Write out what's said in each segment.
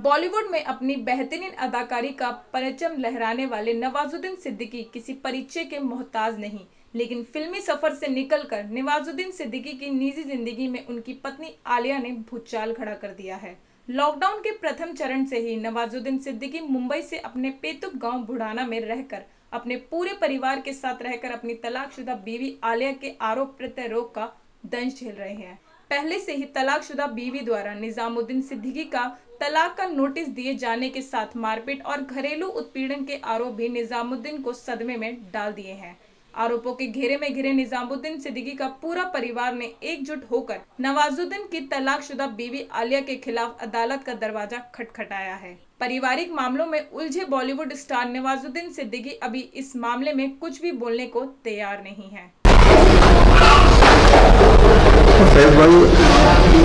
बॉलीवुड में अपनी बेहतरीन अदाकारी का परचम लहराने वाले नवाजुद्दीन सिद्दीकी किसी परिचय के मोहताज नहीं, लेकिन फिल्मी सफर से निकलकर नवाजुद्दीन सिद्दीकी की निजी जिंदगी में उनकी पत्नी आलिया ने भूचाल खड़ा कर दिया है। लॉकडाउन के प्रथम चरण से ही नवाजुद्दीन सिद्दीकी मुंबई से अपने पैतृक गांव बुढ़ाना में रहकर अपने पूरे परिवार के साथ रहकर अपनी तलाकशुदा बीवी आलिया के आरोप प्रत्यारोप का दंश झेल रहे हैं। पहले से ही तलाकशुदा बीवी द्वारा निजामुद्दीन सिद्दीकी का तलाक का नोटिस दिए जाने के साथ मारपीट और घरेलू उत्पीड़न के आरोप भी निजामुद्दीन को सदमे में डाल दिए हैं। आरोपों के घेरे में घिरे निजामुद्दीन सिद्दीकी का पूरा परिवार ने एकजुट होकर नवाजुद्दीन की तलाकशुदा बीवी आलिया के खिलाफ अदालत का दरवाजा खटखटाया है। पारिवारिक मामलों में उलझे बॉलीवुड स्टार नवाजुद्दीन सिद्दीकी अभी इस मामले में कुछ भी बोलने को तैयार नहीं है। फैज भाई,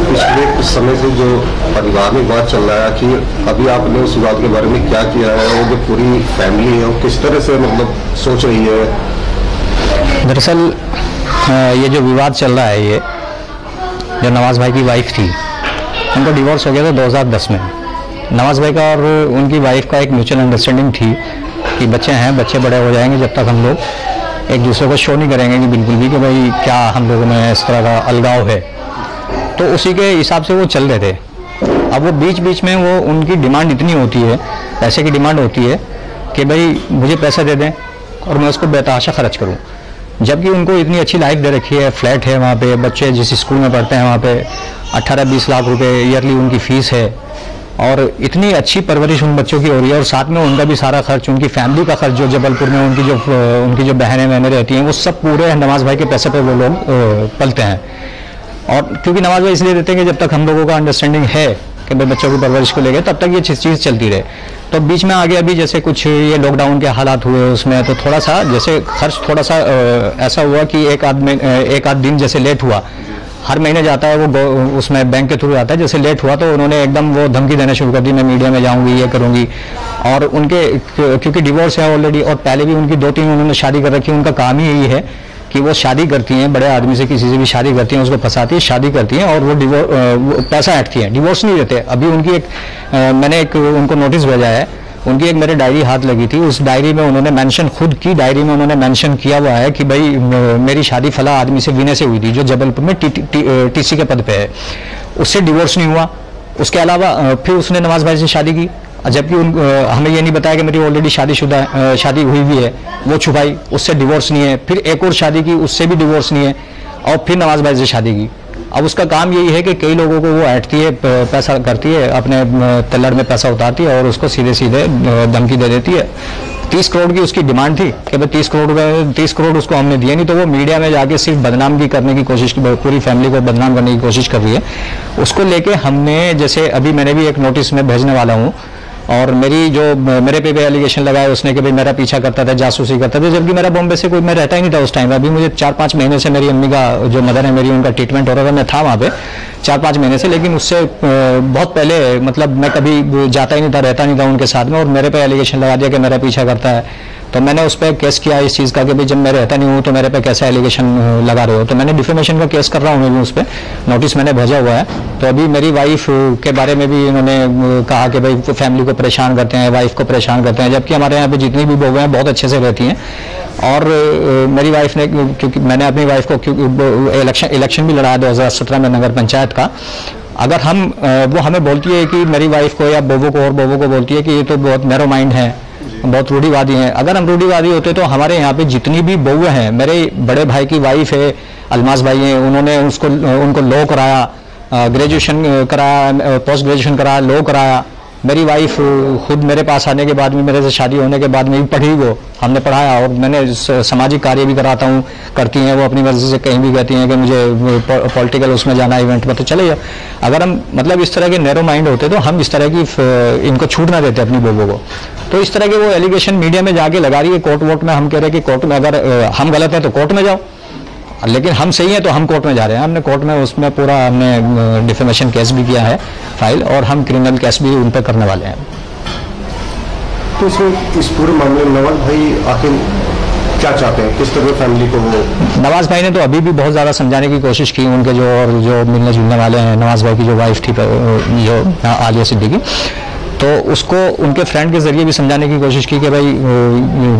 पिछले कुछ समय से जो परिवार में बात चल रहा है कि अभी आपने उस बात के बारे में क्या किया है और जो पूरी फैमिली है वो किस तरह से मतलब सोच रही है? दरअसल ये जो विवाद चल रहा है, ये जो नवाज भाई की वाइफ थी, उनका डिवोर्स हो गया था 2010 में। नवाज भाई का और उनकी वाइफ का एक म्यूचुअल अंडरस्टैंडिंग थी कि बच्चे हैं, बच्चे बड़े हो जाएंगे जब तक हम लोग एक दूसरे को शो नहीं करेंगे कि बिल्कुल भी कि भाई क्या हम लोगों में इस तरह का अलगाव है। तो उसी के हिसाब से वो चल रहे थे। अब वो बीच बीच में वो उनकी डिमांड इतनी होती है, पैसे की डिमांड होती है कि भाई मुझे पैसा दे दें और मैं उसको बेतहाशा खर्च करूं, जबकि उनको इतनी अच्छी लाइफ दे रखी है, फ्लैट है वहाँ पे, बच्चे जिस स्कूल में पढ़ते हैं वहाँ पे 18-20 लाख रुपए ईयरली उनकी फीस है और इतनी अच्छी परवरिश उन बच्चों की हो रही है और साथ में उनका भी सारा खर्च, उनकी फैमिली का खर्च जो जबलपुर में उनकी जो बहनें बहनें रहती हैं वो सब पूरे नवाज भाई के पैसे पे वो लोग पलते हैं। और क्योंकि नवाज भाई इसलिए देते हैं कि जब तक हम लोगों का अंडरस्टैंडिंग है कि भाई बच्चों की परवरिश को लेकर तब तक ये चीज़ चलती रहे। तो बीच में आगे अभी जैसे कुछ ये लॉकडाउन के हालात हुए उसमें तो थोड़ा सा जैसे खर्च थोड़ा सा ऐसा हुआ कि एक आध दिन जैसे लेट हुआ, हर महीने जाता है वो उसमें बैंक के थ्रू आता है, जैसे लेट हुआ तो उन्होंने एकदम वो धमकी देना शुरू कर दी, मैं मीडिया में जाऊंगी, ये करूंगी। और उनके क्योंकि डिवोर्स है ऑलरेडी और पहले भी उनकी 2-3 उन्होंने शादी कर रखी है, उनका काम ही यही है कि वो शादी करती हैं, बड़े आदमी से किसी से भी शादी करती हैं, उसको फंसाती है, शादी करती हैं और वो पैसा ऐंठती हैं, डिवोर्स नहीं देते। अभी उनकी मैंने उनको नोटिस भेजा है, उनकी एक मेरे डायरी हाथ लगी थी, उस डायरी में उन्होंने मेंशन, खुद की डायरी में उन्होंने मेंशन किया हुआ है कि भाई मेरी शादी फला आदमी से विनय से हुई थी जो जबलपुर में टीसी के पद पे है, उससे डिवोर्स नहीं हुआ। उसके अलावा फिर उसने नवाज भाई से शादी की, जबकि हमें ये नहीं बताया कि मेरी ऑलरेडी शादी हुई हुई है, वो छुपाई, उससे डिवोर्स नहीं है। फिर एक और शादी की, उससे भी डिवोर्स नहीं है और फिर नवाज भाई से शादी की। अब उसका काम यही है कि कई लोगों को वो ऐंठती है, पैसा करती है, अपने तल्लड़ में पैसा उतारती है और उसको सीधे सीधे धमकी दे देती है। 30 करोड़ की उसकी डिमांड थी कि भाई 30 करोड़ उसको हमने दिए नहीं, तो वो मीडिया में जाके सिर्फ बदनामी करने की कोशिश की, पूरी फैमिली को बदनाम करने की कोशिश कर रही है। उसको लेके हमने जैसे अभी मैंने भी एक नोटिस में भेजने वाला हूँ और मेरे पे भी एलिगेशन लगाया उसने कि भाई मेरा पीछा करता था, जासूसी करता था, जबकि मेरा बॉम्बे से कोई मैं रहता ही नहीं था उस टाइम। अभी मुझे 4-5 महीने से मेरी अम्मी का जो मदर है मेरी, उनका ट्रीटमेंट हो रहा था, मैं था वहाँ पे 4-5 महीने से, लेकिन उससे बहुत पहले मतलब मैं कभी जाता ही नहीं था, रहता नहीं था उनके साथ में, और मेरे पे एलिगेशन लगा दिया कि मेरा पीछा करता है। तो मैंने उस पर केस किया इस चीज़ का कि भाई जब मैं रहता नहीं हूँ तो मेरे पे कैसा एलिगेशन लगा रहे हो, तो मैंने डिफेमेशन का केस कर रहा हूँ, मैं भी उस पर नोटिस मैंने भेजा हुआ है। तो अभी मेरी वाइफ के बारे में भी इन्होंने कहा कि भाई फैमिली को परेशान करते हैं, वाइफ को परेशान करते हैं, जबकि हमारे यहाँ पे जितनी भी बहुएं हैं बहुत अच्छे से रहती हैं। और मेरी वाइफ ने, क्योंकि मैंने अपनी वाइफ को इलेक्शन भी लड़ा 2017 में नगर पंचायत का, अगर वो हमें बोलती है कि मेरी वाइफ को या बहू को बोलती है कि ये तो बहुत नैरो माइंड है, बहुत रूढ़िवादी हैं। अगर हम रूढ़िवादी होते तो हमारे यहाँ पे जितनी भी बहुएं हैं, मेरे बड़े भाई की वाइफ है अलमास भाई हैं, उन्होंने उनको लॉ कराया, ग्रेजुएशन कराया, पोस्ट ग्रेजुएशन कराया, लॉ कराया। मेरी वाइफ खुद मेरे पास आने के बाद में, मेरे से शादी होने के बाद में भी पढ़ी, वो हमने पढ़ाया और मैंने सामाजिक कार्य भी कराता हूँ, करती हैं वो अपनी मर्जी से, कहीं भी कहती हैं कि मुझे पॉलिटिकल उसमें जाना, इवेंट में, तो चले जाओ। अगर हम मतलब इस तरह के नैरो माइंड होते तो हम इस तरह की इनको छूट ना देते अपनी बहू को। तो इस तरह के वो एलिगेशन मीडिया में जाके लगा रही है, कोर्ट वोट में हम कह रहे हैं कि कोर्ट में अगर हम गलत हैं तो कोर्ट में जाओ, लेकिन हम सही हैं तो हम कोर्ट में जा रहे हैं। हमने कोर्ट में उसमें पूरा हमने डिफेमेशन केस भी किया है फाइल, और हम क्रिमिनल केस भी उन पर करने वाले हैं। तो इस पूरे मामले में नवाज भाई आखिर क्या चाहते हैं, किस तरह फैमिली को वो? नवाज भाई ने तो अभी भी बहुत ज़्यादा समझाने की कोशिश की, उनके जो मिलने जुलने वाले हैं, नवाज भाई की जो वाइफ थी जो आलिया सिद्दीकी, तो उसको उनके फ्रेंड के ज़रिए भी समझाने की कोशिश की कि भाई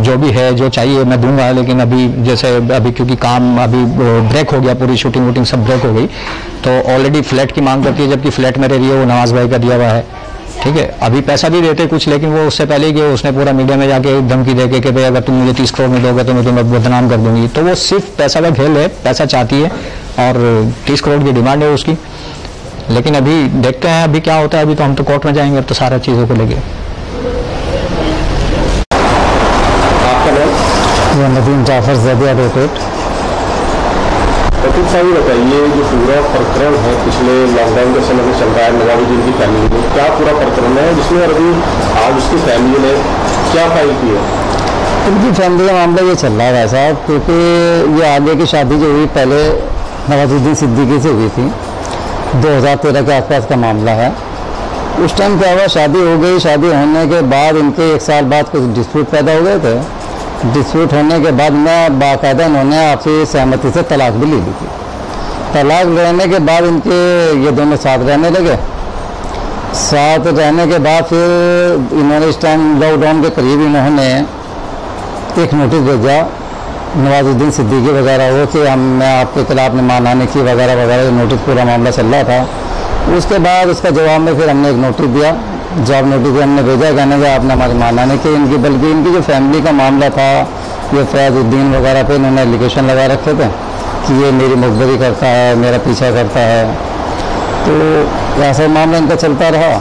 जो भी है जो चाहिए मैं दूंगा, लेकिन अभी जैसे अभी क्योंकि काम अभी ब्रेक हो गया, पूरी शूटिंग वूटिंग सब ब्रेक हो गई, तो ऑलरेडी फ्लैट की मांग करती है, जबकि फ्लैट में रह रही है वो नवाज भाई का दिया हुआ है। ठीक है, अभी पैसा भी देते कुछ, लेकिन वो उससे पहले कि उसने पूरा मीडिया में जाके धमकी देके कि भाई अगर तुम मुझे 30 करोड़ में दोगे तो मैं तुम्हें बदनाम कर दूंगी। तो वो सिर्फ पैसा का खेल है, पैसा चाहती है और 30 करोड़ की डिमांड है उसकी। लेकिन अभी देखते हैं अभी क्या होता है। अभी तो हम तो कोर्ट में जाएंगे अब तो सारा चीज़ों को लेके। आपका नाम? नदीम जाफर ज़ैदी एडवोकेट। तो साहब बताइए, जो पूरा प्रकरण है पिछले लॉकडाउन के समय में चल रहा है नवाजुद्दीन की फैमिली में, क्या पूरा प्रकरण है जिसमें अभी आज उसकी फैमिली ने क्या फाइल की है? उनकी फैमिली का मामला ये चल रहा है साहब, क्योंकि ये आलिया की शादी जो हुई पहले नवाजुद्दीन सिद्दीकी से हुई थी, 2013 के आसपास का मामला है। उस टाइम क्या हुआ, शादी हो गई, शादी होने के बाद इनके 1 साल बाद कुछ डिस्प्यूट पैदा हो गए थे। डिस्प्यूट होने के बाद में बाकायदा इन्होंने आपसी सहमति से तलाक भी ले ली थी। तलाक लेने के बाद इनके ये दोनों साथ रहने लगे। साथ रहने के बाद फिर इन्होंने इस टाइम लॉकडाउन के करीब इन्होंने एक नोटिस भेजा नवाजुद्दीन सिद्दीकी वगैरह हो कि मैं आपके खिलाफ ने मानहानि की वगैरह वगैरह, नोटिस पूरा मामला चल रहा था। उसके बाद उसका जवाब में फिर हमने एक नोटिस दिया, जॉब नोटिस हमने भेजा, कहने का आपने हमारी मानहानि की इनकी, बल्कि इनकी जो फैमिली का मामला था, ये फैजुद्दीन वगैरह पे इन्होंने एलिगेशन लगा रखे थे कि ये मेरी मुखबरी करता है, मेरा पीछा करता है। तो ऐसा मामला इनका चलता रहा।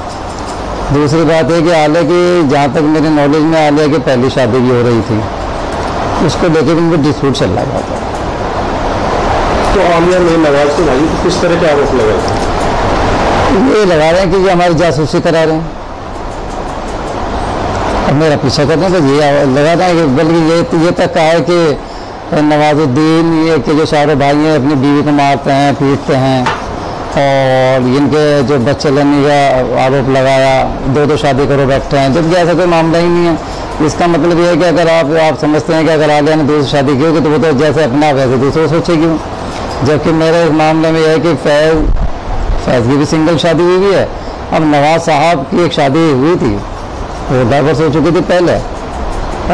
दूसरी बात है कि आलिया की, जहाँ तक मेरी नॉलेज में, आलिया की पहली शादी भी हो रही थी, उसको लेकर इनको डिस्प्यूट चल रहा था। तो आलिया ने नवाज के भाई को किस तरह के आरोप लगाए? ये लगा रहे हैं कि ये हमारी जासूसी करा रहे हैं और मेरा पीछा करने का ये लगा रहे हैं कि, बल्कि ये तक कहा है कि नवाजुद्दीन ये कि जो सारे भाई हैं अपनी बीवी को मारते हैं, पीटते हैं, और इनके जो बच्चे लेने का आरोप लगाया, 2 शादी करो बैठे हैं, जबकि ऐसा कोई मामला ही नहीं है। इसका मतलब ये है कि अगर आप समझते हैं कि अगर आलिया ने 2 शादी की होगी तो वो तो जैसे अपना वैसे दूसरों सोचेगी, जबकि मेरे इस मामले में यह है कि फैज़ की भी सिंगल शादी हुई है। अब नवाज साहब की एक शादी हुई थी, वो डाइवर्स हो चुकी थी पहले,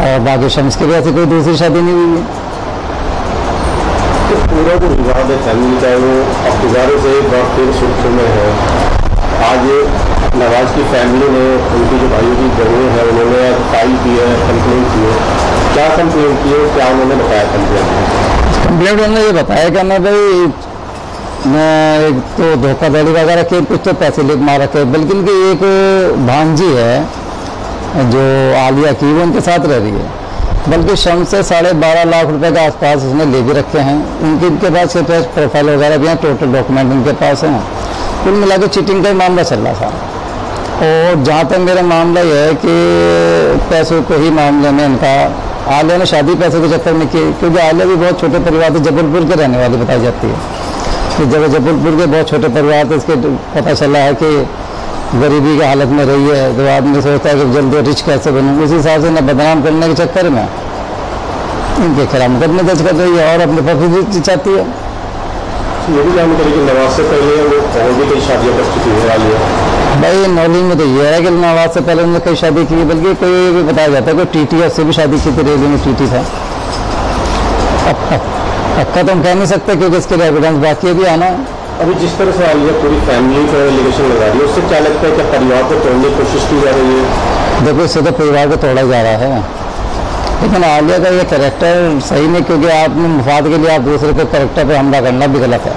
और बाकी शम्स की भी ऐसी कोई दूसरी शादी नहीं हुई है। तो पूरा जो विवाद है फैमिली का, वो अब दोबारा से एक बार फिर सुर्खियों में है। आज नवाज की फैमिली ने उनकी जो भाइयों की जरूर है उन्होंने फाइल की है, कंप्लेन की है। क्या कंप्लेन की है, क्या उन्होंने बताया कंप्लेंट? उन्होंने ये बताया कि मैं भाई मैं एक तो धोखाधड़ी वगैरह के कुछ तो पैसे ले मार रखे, बल्कि इनकी एक भांजी है जो आलिया की, वो उनके साथ रह रही है, बल्कि शम्स से 12.5 लाख रुपए के आसपास उसने ले भी रखे हैं। इनके पास प्रोफाइल वगैरह भी हैं, टोटल डॉक्यूमेंट उनके पास हैं। कुल मिला के चीटिंग का ही मामला चल रहा था। और जहाँ तक मेरा मामला यह है कि पैसों को ही मामले में इनका, आलिया ने शादी पैसे के चक्कर में की, क्योंकि आलिया भी बहुत छोटे परिवार से जबलपुर के रहने वाली बताई जाती है कि जब जबलपुर के बहुत छोटे परिवार थे, इसके पता चला है कि गरीबी की हालत में रही है, तो आदमी सोचता है कि जल्दी रिच कैसे बनूँ। उसी हिसाब से न बदनाम करने के चक्कर में इनके खिलाफ मुकदमे दर्ज कर रही है और अपने पक्ष चाहती है। ये भी जानकारी कि नवाज से पहले वो और भी कई शादियाँ कर चुकी है आलिया। भाई नॉलेज में तो ये है कि नवाज से पहले उन्होंने कई शादी की, बल्कि कोई भी बताया जाता है कोई टीटी है, उससे भी शादी की थी, रेलवे में टीटी था। पक्का तो हम कह नहीं सकते क्योंकि इसके लिए एविडेंस बाकी है भी आना। अभी जिस तरह से आलिया पूरी फैमिली पर एलिगेशन लगा रही है, उससे क्या लगता है कि परिवार को तोड़ने की कोशिश की जा रही है? देखो, इससे तो परिवार को तोड़ा जा रहा है, लेकिन आलिया का ये कैरेक्टर सही नहीं, क्योंकि आपने मुफाद के लिए आप दूसरे के कैरेक्टर पर हमला करना भी गलत है।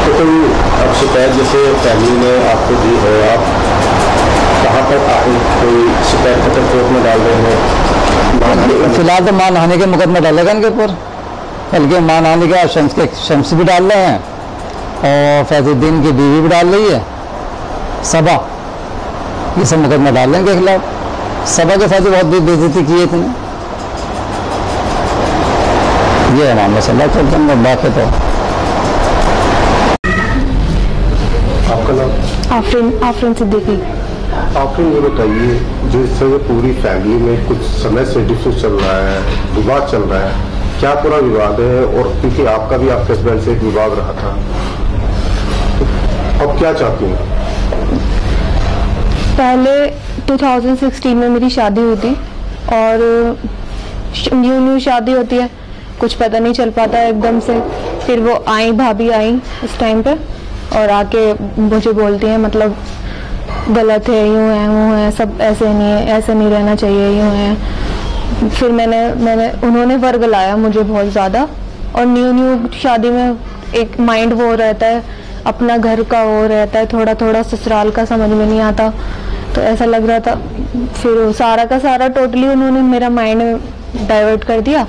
तो कोई अब शिकायत जैसे फैमिली ने आपको दी है, आप कहाँ तक आए, कोई शिकायत पत्र कोर्ट में डाल रहे हैं? फिलहाल तो मानहानि के मुकदमे डालेगा इनके ऊपर, बल्कि मानहानि का शम्स भी डाल रहे हैं और फैजुद्दीन की बीवी भी डाल रही है, सबा, ये सब मुकदमे डाल रहे हैं इनके खिलाफ। सबा के साथ बहुत बेइज्जती की है इतने, ये मामला चल रहा है। चलते बाकी तो आपका नाम? आफरीन सिद्दीकी। आफरीन, ये बताइए, जिससे पूरी फैमिली में कुछ समय से डिस्प्यूट चल रहा है, विवाद चल रहा है, क्या पूरा विवाद है? और क्योंकि आपका भी आपके हस्बैंड से एक विवाद रहा था, अब क्या चाहती हैं? पहले 2016 में मेरी शादी हुई थी और न्यू शादी होती है, कुछ पता नहीं चल पाता है एकदम से। फिर वो आई, भाभी आई उस टाइम पे और आके मुझे बोलती हैं मतलब गलत है, यूँ है वो है, सब ऐसे नहीं है, ऐसे नहीं रहना चाहिए, यूँ है। फिर मैंने उन्होंने वर्ग लाया मुझे बहुत ज़्यादा। और न्यू शादी में एक माइंड वो रहता है, अपना घर का वो रहता है, थोड़ा थोड़ा ससुराल का समझ में नहीं आता, तो ऐसा लग रहा था। फिर सारा का सारा टोटली उन्होंने मेरा माइंड डाइवर्ट कर दिया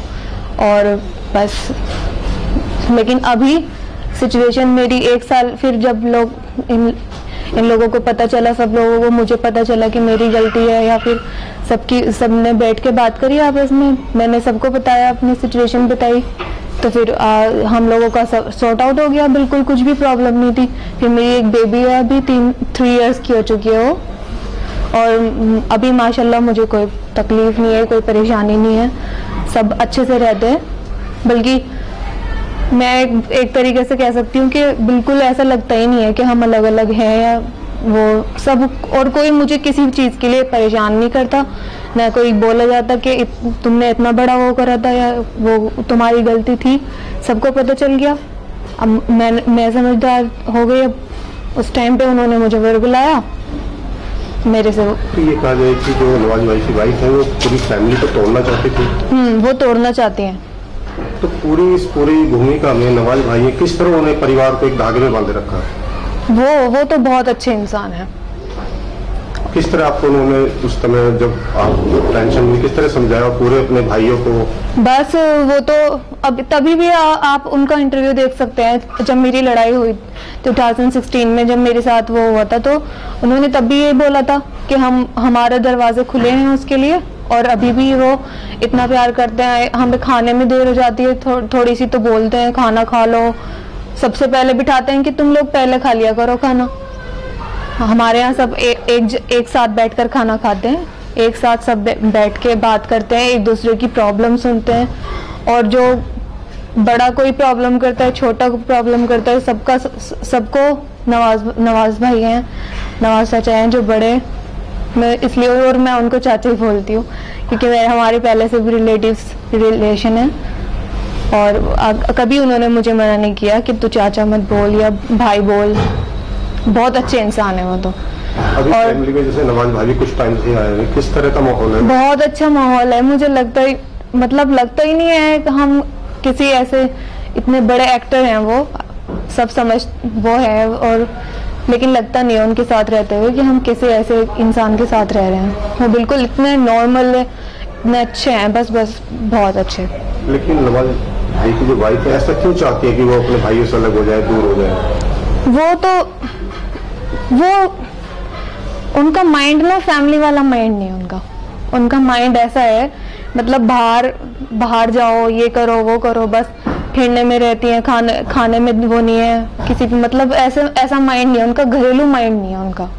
और बस। लेकिन अभी सिचुएशन मेरी 1 साल, फिर जब लोग इन लोगों को पता चला, सब लोगों को मुझे पता चला कि मेरी गलती है, या फिर सबने बैठ के बात करी आपस में, मैंने सबको बताया, अपनी सिचुएशन बताई, तो फिर हम लोगों का सॉर्ट आउट हो गया, बिल्कुल कुछ भी प्रॉब्लम नहीं थी। फिर मेरी एक बेबी है, अभी 3 इयर्स की हो चुकी है वो, और अभी माशाल्लाह मुझे कोई तकलीफ नहीं है, कोई परेशानी नहीं है, सब अच्छे से रहते हैं। बल्कि मैं एक तरीके से कह सकती हूँ कि बिल्कुल ऐसा लगता ही नहीं है कि हम अलग अलग हैं या वो सब, और कोई मुझे किसी चीज़ के लिए परेशान नहीं करता, ना कोई बोला जाता कि तुमने इतना बड़ा वो करा था या वो तुम्हारी गलती थी। सबको पता चल गया, अब मैं समझदार हो गई। अब उस टाइम पे उन्होंने मुझे वर्ग बुलाया मेरे से। तो ये कहा जाए कि जो नवाज भाई की वाइफ है वो पूरी फैमिली को तोड़ना चाहती थी। वो तोड़ना चाहती हैं। तो इस पूरी भूमिका में नवाज भाई ने किस तरह उन्हें परिवार को एक धागे में बांधे रखा? वो तो बहुत अच्छे इंसान है। किस तरह आपको उन्होंने उस समय जब आप टेंशन में किस तरह समझाया पूरे अपने भाइयों को? बस वो तो अब तभी भी आप उनका इंटरव्यू देख सकते हैं। जब मेरी लड़ाई हुई 2016 में, जब मेरे साथ वो हुआ था, तो उन्होंने तब भी ये बोला था कि हमारे दरवाजे खुले हैं उसके लिए, और अभी भी वो इतना प्यार करते हैं। हमें खाने में देर हो जाती है थोड़ी सी तो बोलते हैं खाना खा लो, सबसे पहले बिठाते हैं कि तुम लोग पहले खा लिया करो खाना। हमारे यहाँ सब एक साथ बैठकर खाना खाते हैं, एक साथ सब बैठ के बात करते हैं, एक दूसरे की प्रॉब्लम सुनते हैं, और जो बड़ा कोई प्रॉब्लम करता है, छोटा प्रॉब्लम करता है, सबको नवाज भाई हैं, नवाज चाचा हैं जो बड़े, मैं इसलिए और मैं उनको चाचा ही बोलती हूँ क्योंकि हमारे पहले से भी रिलेशन है। और कभी उन्होंने मुझे मना नहीं किया कि तू चाचा मत बोल या भाई बोल। बहुत अच्छे इंसान है वो तो। अभी और फैमिली में जैसे नवाज भाई कुछ टाइम से आए हैं, किस तरह का माहौल है? बहुत अच्छा माहौल है। मुझे लगता ही नहीं है कि हम किसी ऐसे इतने बड़े एक्टर हैं, वो सब समझ वो है, और लेकिन लगता नहीं है उनके साथ रहते हुए कि हम किसी ऐसे इंसान के साथ रह रहे हैं। वो बिल्कुल इतने नॉर्मल है, इतने अच्छे हैं, बस बहुत अच्छे। लेकिन नवाज भाई की जो वाइफ है ऐसा क्यों चाहती है कि वो अपने भाइयों से अलग हो जाए, दूर हो जाए? वो उनका माइंड ना फैमिली वाला माइंड नहीं है उनका माइंड ऐसा है, मतलब बाहर जाओ, ये करो वो करो, बस फिरने में रहती हैं, खाने में वो नहीं है किसी भी, मतलब ऐसा माइंड नहीं है उनका, घरेलू माइंड नहीं है उनका।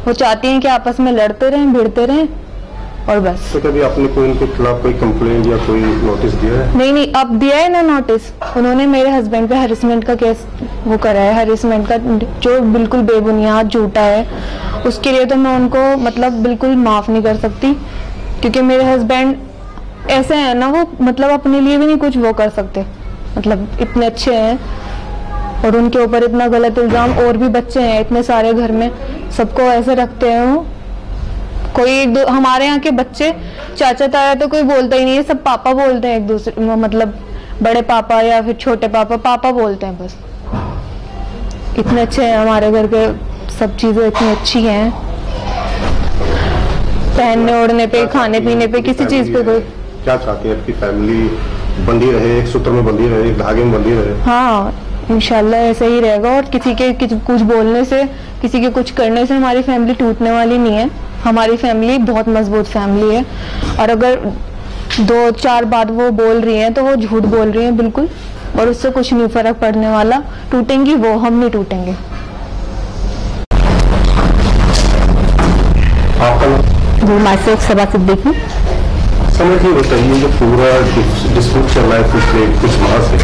वो चाहती हैं कि आपस में लड़ते रहें, भिड़ते रहें और बस। तो कभी आपने कोई उनके खिलाफ कोई कंप्लेंट या कोई नोटिस दिया है? नहीं, अब दिया है ना नोटिस। उन्होंने मेरे हस्बैंड पे हैरेसमेंट का केस वो करा है, हैरेसमेंट का, जो बिल्कुल बेबुनियाद झूठा है। उसके लिए तो मैं उनको मतलब बिल्कुल माफ नहीं कर सकती, क्योंकि मेरे हस्बैंड ऐसे हैं ना, वो मतलब अपने लिए भी नहीं कुछ वो कर सकते, मतलब इतने अच्छे हैं, और उनके ऊपर इतना गलत इल्जाम, और भी बच्चे हैं इतने सारे घर में, सबको ऐसे रखते हैं वो। कोई हमारे यहाँ के बच्चे चाचा ताया तो कोई बोलता ही नहीं है, सब पापा बोलते हैं एक दूसरे, मतलब बड़े पापा या फिर छोटे पापा बोलते हैं बस। इतने अच्छे हैं हमारे घर के, सब चीजें इतनी अच्छी हैं, पहनने ओढ़ने पे, खाने पीने पे, किसी चीज पे कोई। क्या चाहती है आपकी फैमिली? बंधी रहे, एक सूत्र में बंधी रहे, एक धागे में बंधी रहे? हाँ, इंशाल्लाह ऐसे ही रहेगा, और किसी के कुछ बोलने से, किसी के कुछ करने से हमारी फैमिली टूटने वाली नहीं है। हमारी फैमिली बहुत मजबूत फैमिली है, और अगर 2-4 बात वो बोल रही हैं तो वो झूठ बोल रही हैं बिल्कुल, और उससे कुछ नहीं फर्क पड़ने वाला। टूटेंगी वो, हम नहीं टूटेंगे। माइसेल्फ सबा सिद्दीकी। समझ ही बताइए, जो पूरा डिस्प्यूट चल रहा है पिछले कुछ माह से,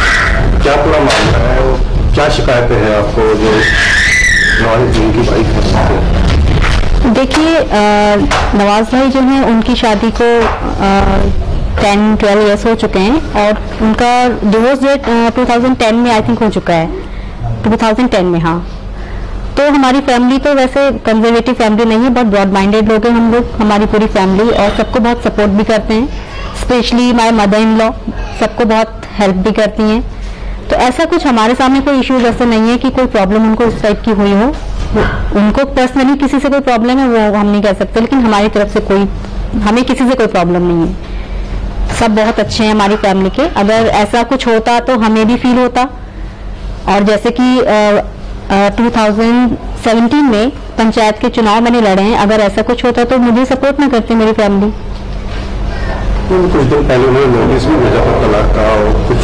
क्या पूरा मामला है और क्या शिकायतें हैं आपको जो नवाज की वाइफ है? देखिए नवाज भाई जो हैं उनकी शादी को 10-12 ईयर्स हो चुके हैं और उनका डिवोर्स डेट 2010 में आई थिंक हो चुका है, 2010 में। हाँ, तो हमारी फैमिली तो वैसे कंजर्वेटिव फैमिली नहीं है, बहुत ब्रॉड माइंडेड लोग हैं हम लोग, हमारी पूरी फैमिली, और सबको बहुत सपोर्ट भी करते हैं, specially my mother in law सबको बहुत हेल्प भी करती हैं। तो ऐसा कुछ हमारे सामने कोई इश्यूज ऐसा नहीं है कि कोई प्रॉब्लम उनको इस टाइप की हुई हो। उनको पर्सनली किसी से कोई प्रॉब्लम है वो हम नहीं कह सकते, लेकिन हमारी तरफ से हमें किसी से कोई प्रॉब्लम नहीं है। सब बहुत अच्छे हैं हमारी फैमिली के। अगर ऐसा कुछ होता तो हमें भी फील होता, और जैसे कि 2017 में पंचायत के चुनाव मैंने लड़े हैं, अगर ऐसा कुछ होता तो मुझे सपोर्ट ना करती मेरी फैमिली। कुछ दिन पहले उन्होंने नोटिस भी भेजा था तलाक का और कुछ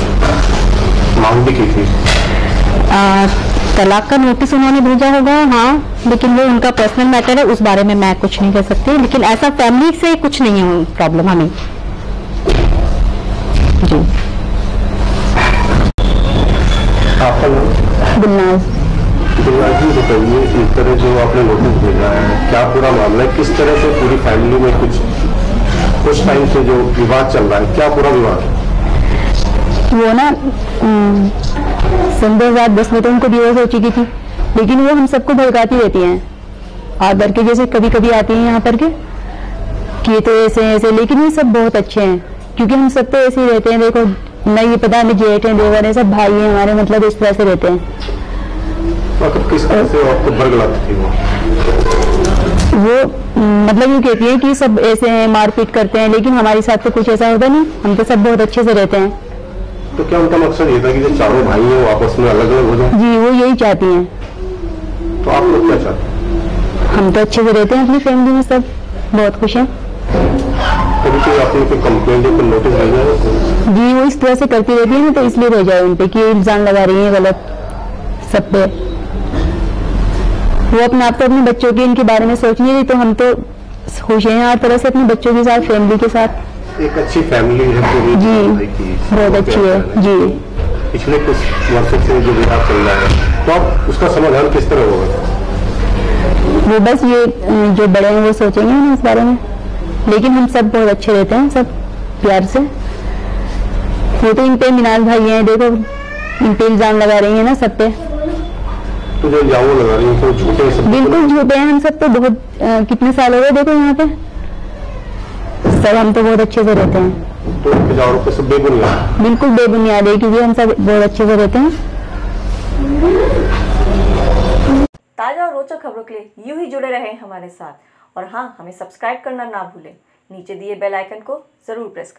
मांग भी की थी। तलाक का नोटिस उन्होंने भेजा होगा, हाँ, लेकिन वो उनका पर्सनल मैटर है, उस बारे में मैं कुछ नहीं कह सकती, लेकिन ऐसा फैमिली से कुछ नहीं है प्रॉब्लम हमें जी। आपका गुलनाज जी बताइए, इस तरह जो आपने नोटिस भेजा है, क्या पूरा मामला है, किस तरह से पूरी फैमिली में कुछ टाइम से जो विवाद चल रहा है, क्या पूरा विवाद है? वो ना सन 2010 में तो उनको डिवोर्स हो चुकी थी, लेकिन वो हम सबको भड़काती रहती हैं आकर के, जैसे कभी कभी आती हैं यहाँ पर के कि तो ऐसे ऐसे, लेकिन ये सब बहुत अच्छे हैं क्योंकि हम सब तो ऐसे ही रहते हैं। देखो नहीं, ये पता हमें जेठ हैं, देवर हैं, सब भाई हैं हमारे, मतलब इस तरह से रहते हैं। तो किस तरह से आपको बरगलाती थी वो मतलब ये कहती है कि सब ऐसे हैं, मारपीट करते हैं, लेकिन हमारे साथ तो कुछ ऐसा होता नहीं, हम तो सब बहुत अच्छे से रहते हैं। तो क्या उनका मकसद ये था कि जो चारों भाई हैं वो आपस में अलग अलग हो जाए? जी, वो यही चाहती हैं। तो आप लोग क्या चाहते हैं? हम तो अच्छे से रहते हैं, अपनी फैमिली में सब बहुत खुश हैं। कभी कोई आपने कोई कंप्लेंट या कोई नोटिस भेजा है? जी, वो इस तरह से करती रहती है ना, तो इसलिए भेजा है उन पे कि इल्जाम लगा रही है गलत सब पे। वो अपने आप तो अपने बच्चों के इनके बारे में सोच नहीं रही, तो हम तो खुश हैं हर तरह से अपने बच्चों के साथ, फैमिली के साथ। एक अच्छी फैमिली है पूरी जी, बहुत अच्छी है जी। पिछले कुछ वर्षों से जो विवाद चल रहा है, तो अब उसका समाधान किस तरह होगा? वो बस ये जो बड़े हैं वो सोचेंगे ना इस बारे में, लेकिन हम सब बहुत अच्छे रहते हैं, सब प्यार से। वो तो इन पे मिनाज भाई हैं, देखो इन पे इल्जाम लगा रही है ना सब पे। तो जो इल्जाम लगा रही है तो झूठे हैं सब? बिल्कुल झूठे हैं, हम सब तो बहुत कितने साल हो गए देखो यहाँ पे, सब हम तो बहुत अच्छे से रहते हैं। तो इनके आरोप सब बेबुनियाद? बिल्कुल बेबुनियाद है, क्योंकि हम सब बहुत अच्छे से रहते हैं। ताजा और रोचक खबरों के लिए यूं ही जुड़े रहें हमारे साथ, और हाँ, हमें सब्सक्राइब करना ना भूलें। नीचे दिए बेल आइकन को जरूर प्रेस करें।